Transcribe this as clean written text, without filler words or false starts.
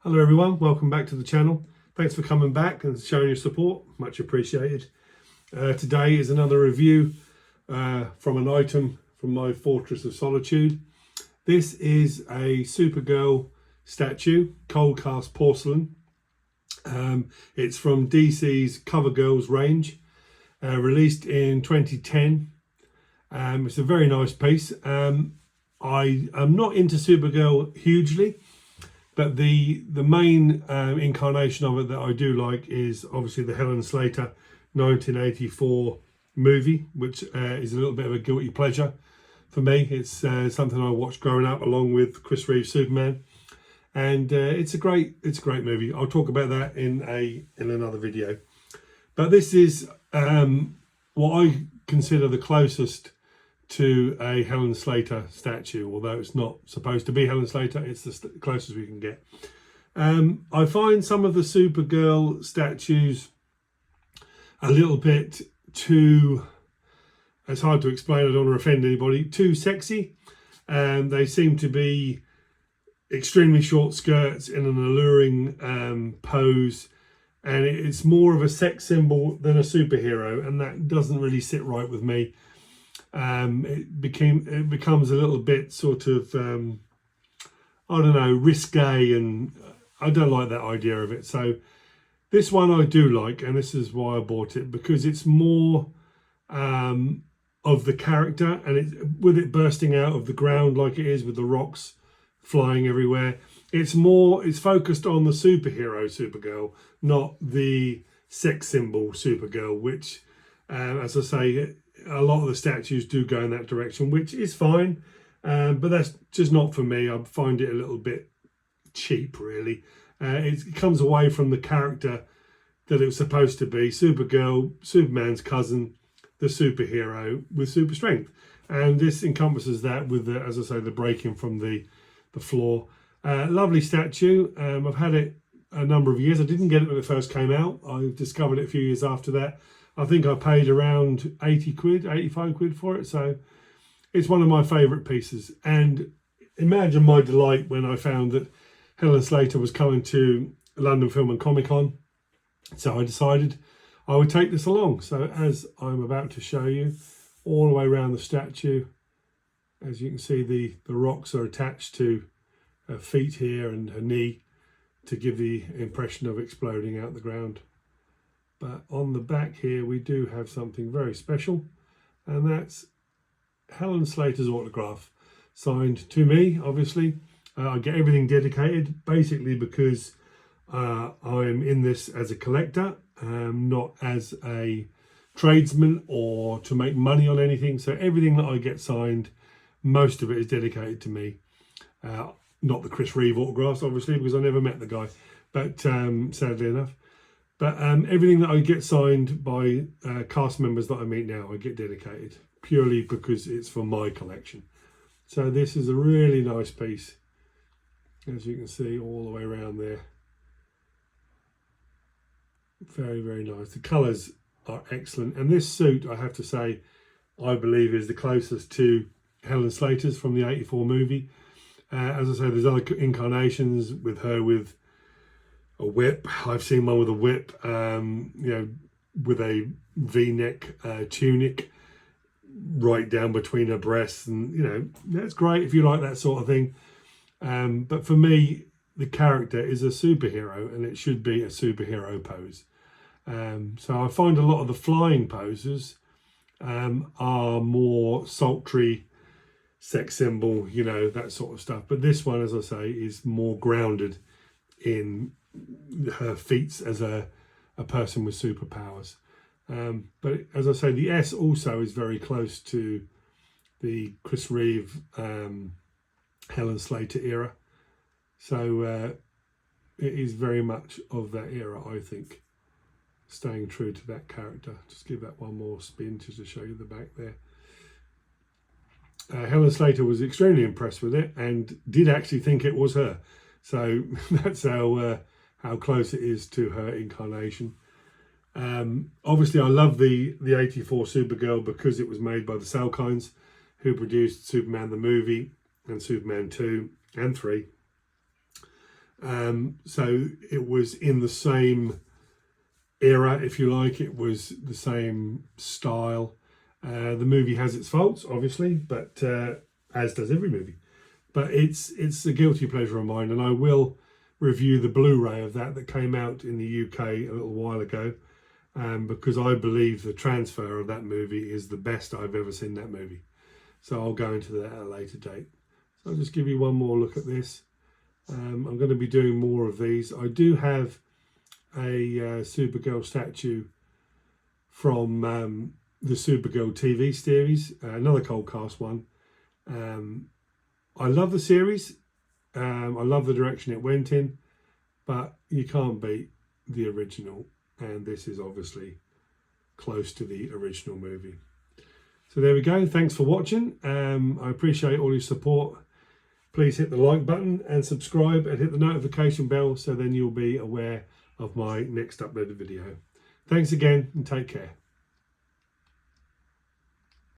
Hello everyone, welcome back to the channel. Thanks for coming back and showing your support, much appreciated. Today is another review from an item from my Fortress of Solitude. This is a Supergirl statue, cold cast porcelain. It's from DC's CoverGirls range, released in 2010. It's a very nice piece. I am not into Supergirl hugely, but the main incarnation of it that I do like is obviously the Helen Slater 1984 movie, which is a little bit of a guilty pleasure for me. It's something I watched growing up along with Chris Reeve's Superman, and it's a great movie. I'll talk about that in another video. But this is what I consider the closest to a Helen Slater statue, although it's not supposed to be Helen Slater. It's the closest we can get. I find some of the Supergirl statues a little bit too, it's hard to explain, I don't want to offend anybody, too sexy. They seem to be extremely short skirts in an alluring pose, and it's more of a sex symbol than a superhero, and that doesn't really sit right with me. It becomes a little bit sort of I don't know, risque, and I don't like that idea of it. So this one I do like, and this is why I bought it, because it's more of the character, and with it bursting out of the ground like it is with the rocks flying everywhere. It's focused on the superhero Supergirl, not the sex symbol Supergirl, which as I say, a lot of the statues do go in that direction, which is fine, but that's just not for me. I find it a little bit cheap, really. It comes away from the character that it was supposed to be. Supergirl, Superman's cousin, the superhero with super strength, and this encompasses that with the, as I say, the breaking from the floor. Lovely statue. I've had it a number of years. I didn't get it when it first came out. I discovered it a few years after that. I think I paid around 80 quid, 85 quid for it. So it's one of my favourite pieces. And imagine my delight when I found that Helen Slater was coming to London Film and Comic Con. So I decided I would take this along. So as I'm about to show you, all the way around the statue, as you can see, the rocks are attached to her feet here and her knee to give the impression of exploding out the ground. But on the back here, we do have something very special, and that's Helen Slater's autograph, signed to me, obviously. I get everything dedicated, basically because I'm in this as a collector, not as a tradesman or to make money on anything. So everything that I get signed, most of it is dedicated to me. Not the Chris Reeve autographs, obviously, because I never met the guy, but sadly enough. But everything that I get signed by cast members that I meet now, I get dedicated purely because it's for my collection. So this is a really nice piece, as you can see all the way around there. Very, very nice. The colours are excellent. And this suit, I have to say, I believe is the closest to Helen Slater's from the 84 movie. As I say, there's other incarnations with her with a whip. I've seen one with a whip, with a V-neck tunic right down between her breasts, and that's great if you like that sort of thing. But for me, the character is a superhero, and it should be a superhero pose. So I find a lot of the flying poses are more sultry, sex symbol, that sort of stuff. But this one, as I say, is more grounded in her feats as a person with superpowers. But as I say, the S also is very close to the Chris Reeve Helen Slater era. So it is very much of that era, I think, staying true to that character. Just give that one more spin just to show you the back there. Helen Slater was extremely impressed with it and did actually think it was her. So that's how close it is to her incarnation. Obviously, I love the 84 Supergirl because it was made by the Salkinds, who produced Superman the movie and Superman 2 and 3. So it was in the same era, if you like. It was the same style. The movie has its faults, obviously, but as does every movie. But it's a guilty pleasure of mine, and I will review the Blu-ray of that came out in the UK a little while ago, because I believe the transfer of that movie is the best I've ever seen that movie. So I'll go into that at a later date. So I'll just give you one more look at this. I'm going to be doing more of these. I do have a Supergirl statue from the Supergirl TV series, another Cold Cast one. I love the series. I love the direction it went in, but you can't beat the original, and this is obviously close to the original movie. So there we go. Thanks for watching. I appreciate all your support. Please hit the like button and subscribe and hit the notification bell so then you'll be aware of my next uploaded video. Thanks again and take care.